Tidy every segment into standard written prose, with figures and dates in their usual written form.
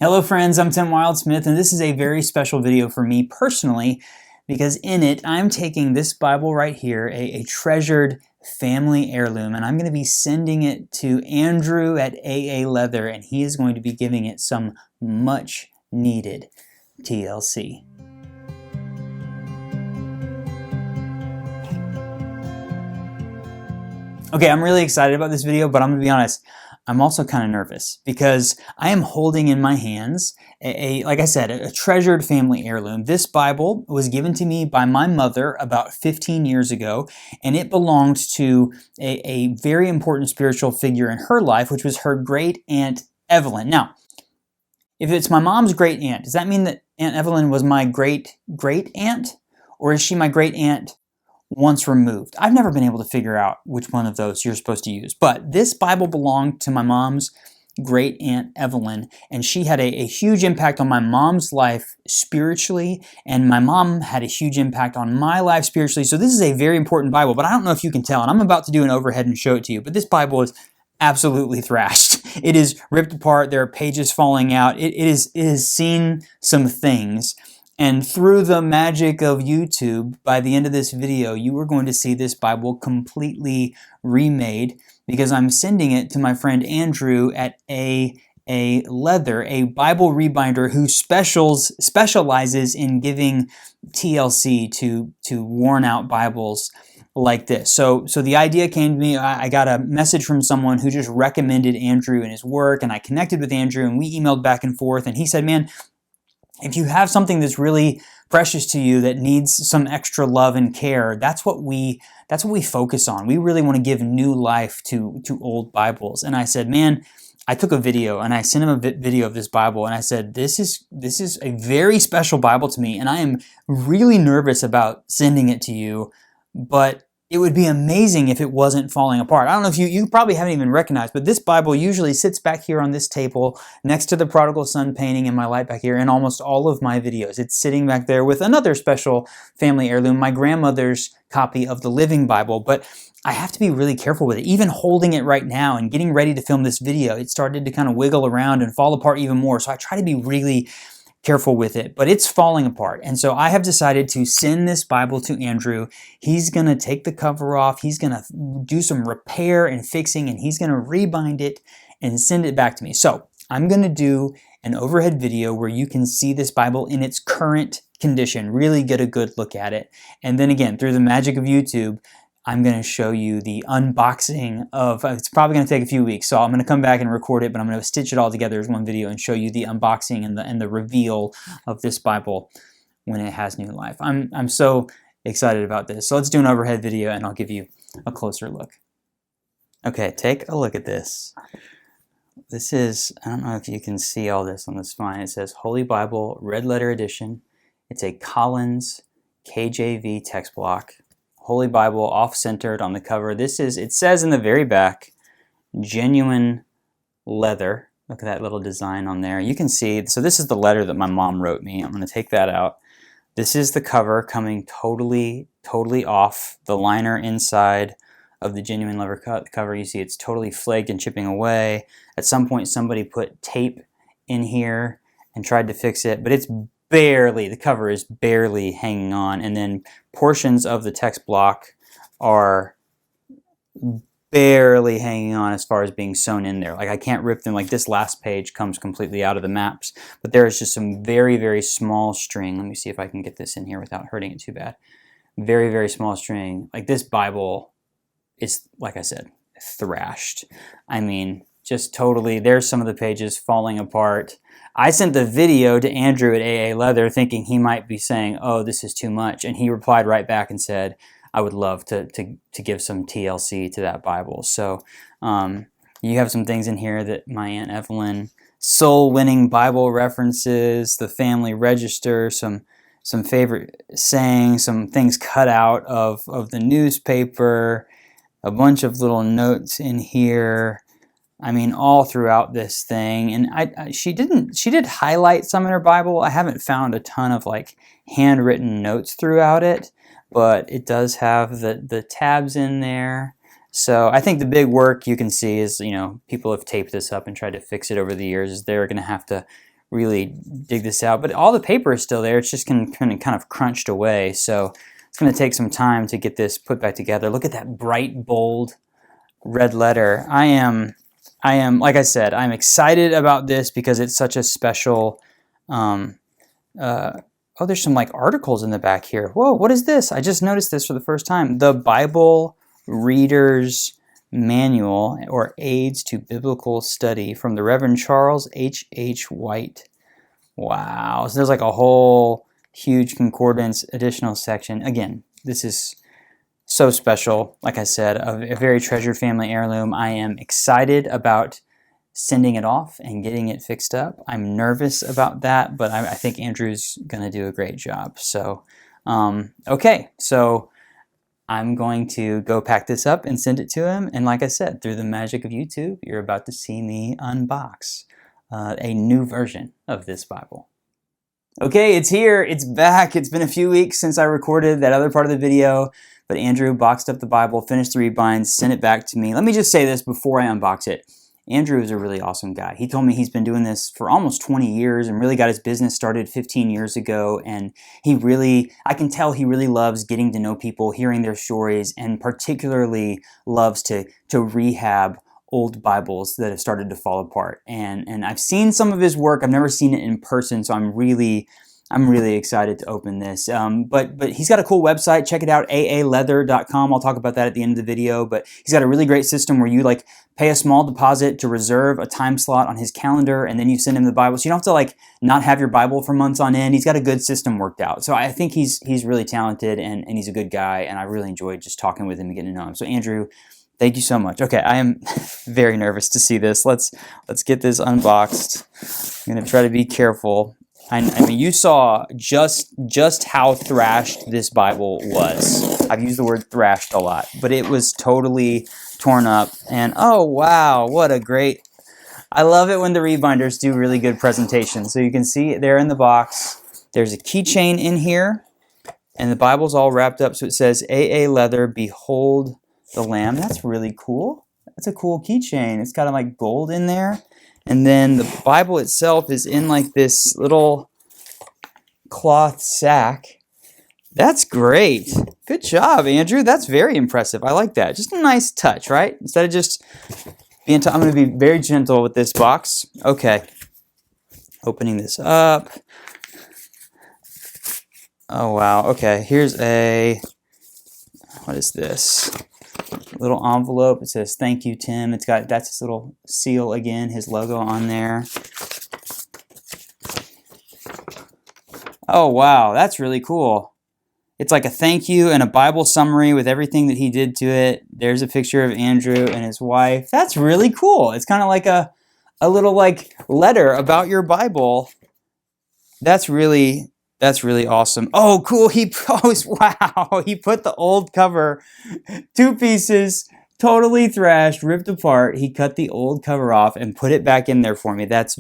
Hello friends, I'm Tim Wildsmith, and this is a very special video for me personally because in it I'm taking this Bible right here, a treasured family heirloom, and I'm going to be sending it to Andrew at AA Leather, and he is going to be giving it some much needed TLC. Okay, I'm really excited about this video, but I'm going to be honest, I'm also kind of nervous because I am holding in my hands like I said, a treasured family heirloom. This Bible was given to me by my mother about 15 years ago, and it belonged to a very important spiritual figure in her life, which was her great aunt Evelyn. Now, if it's my mom's great aunt, does that mean that Aunt Evelyn was my great aunt, or is she my great aunt once removed? I've never been able to figure out which one of those you're supposed to use. But this Bible belonged to my mom's great aunt Evelyn, and she had a huge impact on my mom's life spiritually, and my mom had a huge impact on my life spiritually. So this is a very important Bible, but I don't know if you can tell, and I'm about to do an overhead and show it to you, but this Bible is absolutely thrashed. It is ripped apart. There are pages falling out. It has seen some things. And through the magic of YouTube, by the end of this video, you are going to see this Bible completely remade because I'm sending it to my friend Andrew at AA Leather, a Bible rebinder who specializes in giving TLC to worn out Bibles like this. So the idea came to me. I got a message from someone who just recommended Andrew and his work, and I connected with Andrew and we emailed back and forth, and he said, man, if you have something that's really precious to you that needs some extra love and care, that's what we focus on. We really want to give new life to old Bibles. And I said, man, I took a video and I sent him a video of this Bible, and I said, this is a very special Bible to me, and I am really nervous about sending it to you, but it would be amazing if it wasn't falling apart. I don't know if you probably haven't even recognized, but this Bible usually sits back here on this table next to the Prodigal Son painting in my light back here in almost all of my videos. It's sitting back there with another special family heirloom, my grandmother's copy of the Living Bible, but I have to be really careful with it. Even holding it right now and getting ready to film this video, it started to kind of wiggle around and fall apart even more, so I try to be really careful with it, but it's falling apart. And so I have decided to send this Bible to Andrew. He's going to take the cover off, he's going to do some repair and fixing, and he's going to rebind it and send it back to me. So I'm going to do an overhead video where you can see this Bible in its current condition, really get a good look at it. And then again, through the magic of YouTube, I'm going to show you the unboxing of, it's probably going to take a few weeks, so I'm going to come back and record it, but I'm going to stitch it all together as one video and show you the unboxing and the reveal of this Bible when it has new life. I'm so excited about this. So let's do an overhead video and I'll give you a closer look. Okay, take a look at this. This is, I don't know if you can see all this on the spine. It says Holy Bible Red Letter Edition. It's a Collins KJV text block. Holy Bible off-centered on the cover. It says in the very back, genuine leather. Look at that little design on there. You can see, so this is the letter that my mom wrote me. I'm going to take that out. This is the cover coming totally off the liner inside of the genuine leather cover. You see it's totally flaked and chipping away. At some point somebody put tape in here and tried to fix it, but it's the cover is barely hanging on, and then portions of the text block are barely hanging on as far as being sewn in there. Like I can't rip them, like this last page comes completely out of the maps, but there is just some very small string. Let me see if I can get this in here without hurting it too bad. Very small string. Like this Bible is, like I said, thrashed. I mean, just totally, there's some of the pages falling apart. I sent the video to Andrew at AA Leather thinking he might be saying, oh, this is too much. And he replied right back and said, I would love to give some TLC to that Bible. So you have some things in here that my Aunt Evelyn, soul-winning Bible references, the family register, some favorite sayings, some things cut out of the newspaper, a bunch of little notes in here. I mean, all throughout this thing. And she did highlight some in her Bible. I haven't found a ton of like handwritten notes throughout it, but it does have the tabs in there. So I think the big work you can see is, you know, people have taped this up and tried to fix it over the years. They're going to have to really dig this out. But all the paper is still there. It's just kind of crunched away. So it's going to take some time to get this put back together. Look at that bright, bold red letter. I am, like I said, I'm excited about this because it's such a special, oh, there's some like articles in the back here. Whoa, what is this? I just noticed this for the first time. The Bible Reader's Manual or Aids to Biblical Study from the Reverend Charles H. White. Wow, so there's like a whole huge concordance additional section. Again, this is so special. Like I said, a very treasured family heirloom. I am excited about sending it off and getting it fixed up. I'm nervous about that, but I think Andrew's going to do a great job. So, okay, so I'm going to go pack this up and send it to him. And like I said, through the magic of YouTube, you're about to see me unbox a new version of this Bible. Okay, it's here, it's back. It's been a few weeks since I recorded that other part of the video, but Andrew boxed up the Bible, finished the rebinds, sent it back to me. Let me just say this before I unbox it. Andrew is a really awesome guy. He told me he's been doing this for almost 20 years and really got his business started 15 years ago. And I can tell he really loves getting to know people, hearing their stories, and particularly loves to rehab old Bibles that have started to fall apart. And I've seen some of his work. I've never seen it in person, so I'm really excited to open this. But he's got a cool website. Check it out, aaleather.com. I'll talk about that at the end of the video. But he's got a really great system where you like pay a small deposit to reserve a time slot on his calendar, and then you send him the Bible. So you don't have to like not have your Bible for months on end. He's got a good system worked out. So I think he's really talented and he's a good guy, and I really enjoyed just talking with him and getting to know him. So Andrew, thank you so much. Okay, I am very nervous to see this. Let's get this unboxed. I'm gonna try to be careful. I mean, you saw just how thrashed this Bible was. I've used the word thrashed a lot, but it was totally torn up. And oh wow, what a great! I love it when the rebinders do really good presentations. So you can see there in the box, there's a keychain in here, and the Bible's all wrapped up. So it says AA Leather, Behold the Lamb. That's really cool. That's a cool keychain. It's got like gold in there. And then the Bible itself is in like this little cloth sack. That's great. Good job, Andrew. That's very impressive. I like that. Just a nice touch, right? Instead of just being, I'm going to be very gentle with this box. Okay. Opening this up. Oh, wow. Okay. Here's what is this? Little envelope. It says, "Thank you, Tim." That's his little seal again, his logo on there. Oh, wow. That's really cool. It's like a thank you and a Bible summary with everything that he did to it. There's a picture of Andrew and his wife. That's really cool. It's kind of like a little like letter about your Bible. That's really awesome. Oh, cool. Wow. He put the old cover, 2 pieces, totally thrashed, ripped apart. He cut the old cover off and put it back in there for me. That's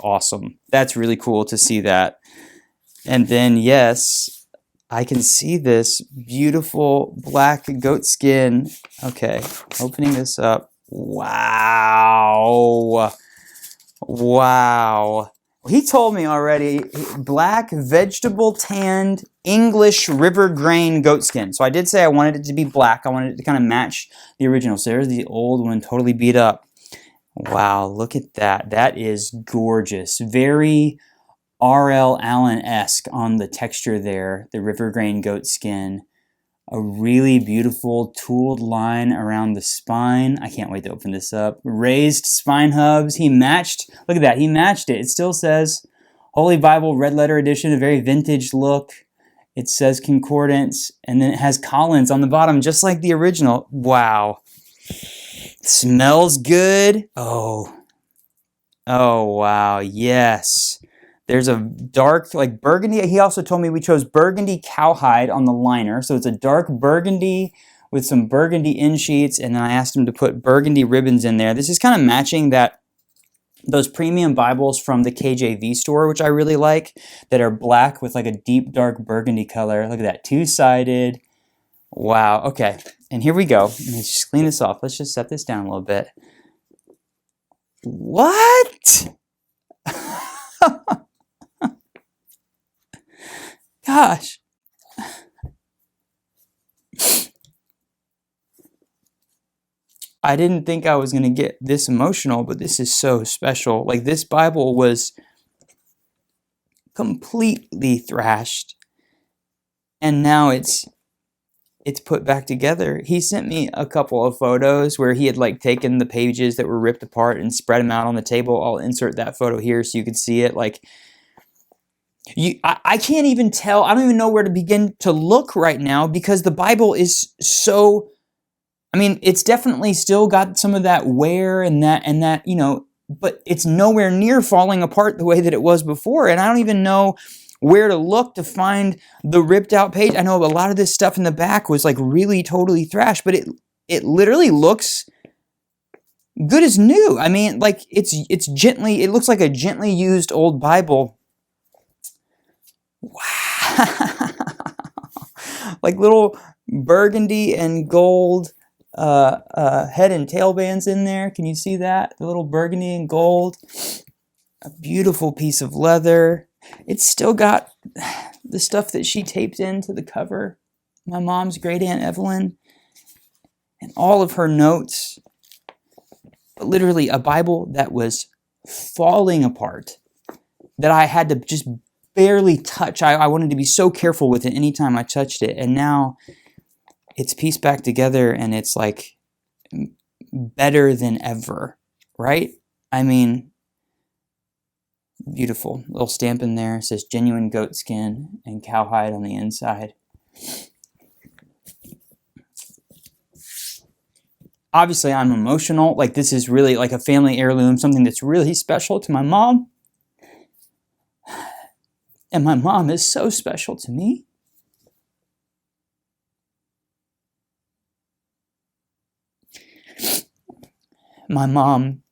awesome. That's really cool to see that. And then, yes, I can see this beautiful black goat skin. Okay, opening this up. Wow. Wow. He told me already, black vegetable tanned English river grain goatskin. So I did say I wanted it to be black. I wanted it to kind of match the original. So there's the old one, totally beat up. Wow, look at that. That is gorgeous. Very R.L. Allen-esque on the texture there, the river grain goatskin. A really beautiful tooled line around the spine. I can't wait to open this up. Raised spine hubs. He matched, look at that, he matched it. It still says Holy Bible Red Letter Edition, a very vintage look. It says concordance, and then it has Collins on the bottom, just like the original. Wow. Smells good. Oh, wow, yes. There's a dark, like burgundy. He also told me we chose burgundy cowhide on the liner. So it's a dark burgundy with some burgundy end sheets. And then I asked him to put burgundy ribbons in there. This is kind of matching those premium Bibles from the KJV store, which I really like, that are black with like a deep dark burgundy color. Look at that, 2-sided. Wow, okay. And here we go. Let's just clean this off. Let's just set this down a little bit. What? gosh. I didn't think I was going to get this emotional, but this is so special. Like, this Bible was completely thrashed, and now it's put back together. He sent me a couple of photos where he had like taken the pages that were ripped apart and spread them out on the table. I'll insert that photo here so you can see it. Like, I can't even tell. I don't even know where to begin to look right now, because the Bible is so, I mean, it's definitely still got some of that wear and that, you know, but it's nowhere near falling apart the way that it was before. And I don't even know where to look to find the ripped out page. I know a lot of this stuff in the back was like really totally thrashed, but it literally looks good as new. I mean, like, it looks like a gently used old Bible. Wow. Like little burgundy and gold head and tail bands in there. Can you see that? The little burgundy and gold. A beautiful piece of leather. It's still got the stuff that she taped into the cover. My mom's great Aunt Evelyn. And all of her notes. But literally a Bible that was falling apart. That I had to just barely touch. I wanted to be so careful with it anytime I touched it. And now it's pieced back together and it's like better than ever, right? I mean, beautiful. Little stamp in there. It says genuine goat skin and cowhide on the inside. Obviously, I'm emotional. Like, this is really like a family heirloom, something that's really special to my mom. And my mom is so special to me. My mom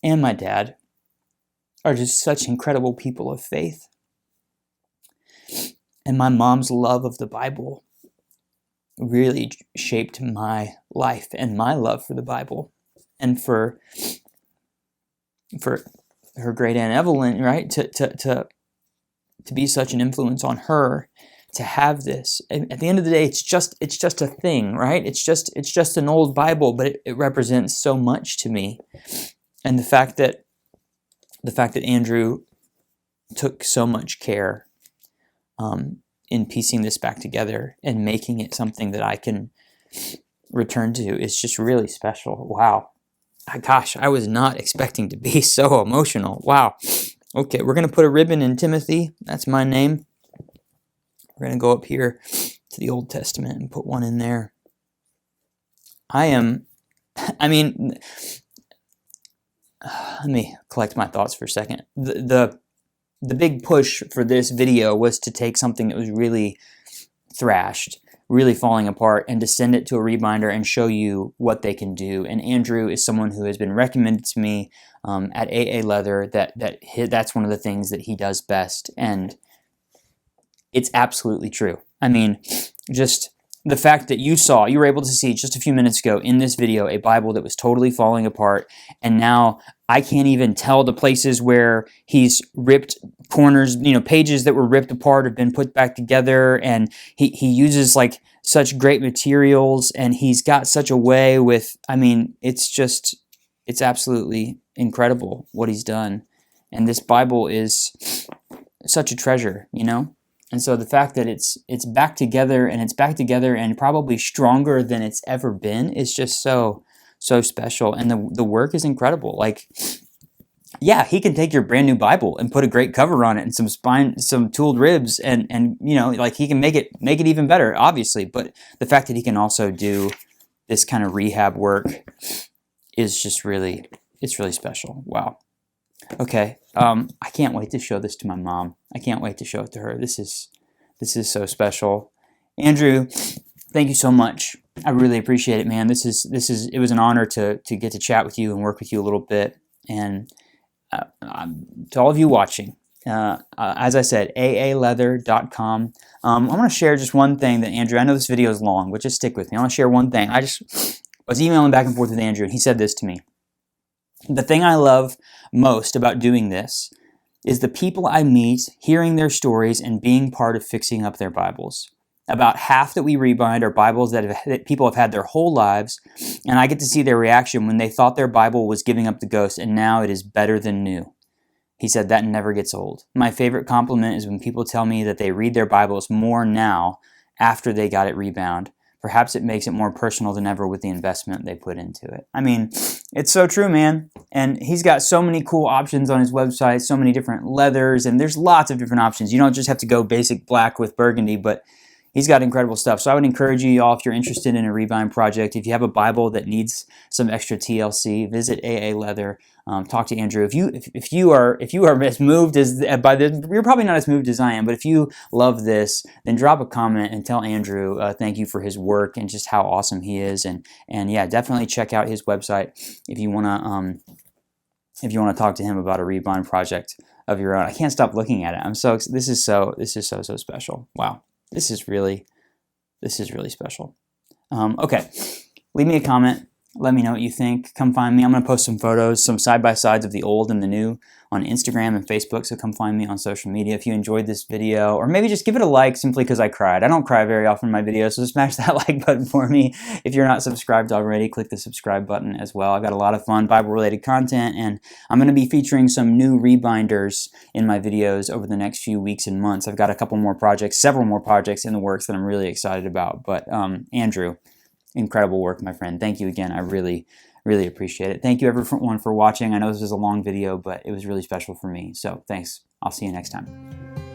and my dad are just such incredible people of faith. And my mom's love of the Bible really shaped my life and my love for the Bible. And for her great Aunt Evelyn, right, to be such an influence on her, to have this. And at the end of the day, it's just a thing, right? It's just an old Bible, but it represents so much to me. And the fact that Andrew took so much care in piecing this back together and making it something that I can return to is just really special. Wow. Gosh, I was not expecting to be so emotional. Wow. Okay, we're going to put a ribbon in Timothy. That's my name. We're going to go up here to the Old Testament and put one in there. Let me collect my thoughts for a second. The big push for this video was to take something that was really thrashed, really falling apart, and to send it to a rebinder and show you what they can do. And Andrew is someone who has been recommended to me at AA Leather. That's one of the things that he does best, and it's absolutely true. I mean, just the fact that you were able to see just a few minutes ago in this video a Bible that was totally falling apart, and now I can't even tell the places where he's ripped corners, pages that were ripped apart have been put back together, and he uses like such great materials, and he's got such a way with, it's absolutely incredible what he's done. And this Bible is such a treasure, And so the fact that it's back together, and it's back together and probably stronger than it's ever been, is just so special. And the work is incredible. Like, yeah, he can take your brand new Bible and put a great cover on it and some tooled ribs, and like he can make it even better, obviously. But the fact that he can also do this kind of rehab work is just really special. Wow. Okay, I can't wait to show this to my mom. I can't wait to show it to her. This is so special. Andrew, thank you so much. I really appreciate it, man. It was an honor to get to chat with you and work with you a little bit. And to all of you watching, as I said, aaleather.com. I want to share just one thing that Andrew, I know this video is long, but just stick with me. I want to share one thing. I just was emailing back and forth with Andrew, and he said this to me. The thing I love most about doing this is the people I meet, hearing their stories, and being part of fixing up their Bibles. About half that we rebind are Bibles that people have had their whole lives, and I get to see their reaction when they thought their Bible was giving up the ghost and now it is better than new. He said that never gets old. My favorite compliment is when people tell me that they read their Bibles more now after they got it rebound. Perhaps it makes it more personal than ever with the investment they put into it. I mean, it's so true, man. And he's got so many cool options on his website, so many different leathers, and there's lots of different options. You don't just have to go basic black with burgundy, but he's got incredible stuff. So I would encourage you all, if you're interested in a rebind project, if you have a Bible that needs some extra TLC, visit AA Leather. Talk to Andrew. If you are as moved as by this, you're probably not as moved as I am. But if you love this, then drop a comment and tell Andrew thank you for his work and just how awesome he is. And yeah, definitely check out his website if you wanna talk to him about a rebind project of your own. I can't stop looking at it. This is so special. Wow. This is really special. Okay, leave me a comment. Let me know what you think. Come find me. I'm going to post some photos, some side-by-sides of the old and the new on Instagram and Facebook, so come find me on social media if you enjoyed this video, or maybe just give it a like simply because I cried. I don't cry very often in my videos, so smash that like button for me. If you're not subscribed already, click the subscribe button as well. I've got a lot of fun Bible-related content, and I'm going to be featuring some new rebinders in my videos over the next few weeks and months. I've got a couple more projects, several more projects in the works that I'm really excited about. But Andrew, incredible work, my friend. Thank you again. I really appreciate it. Thank you everyone for watching. I know this was a long video, but it was really special for me. So thanks. I'll see you next time.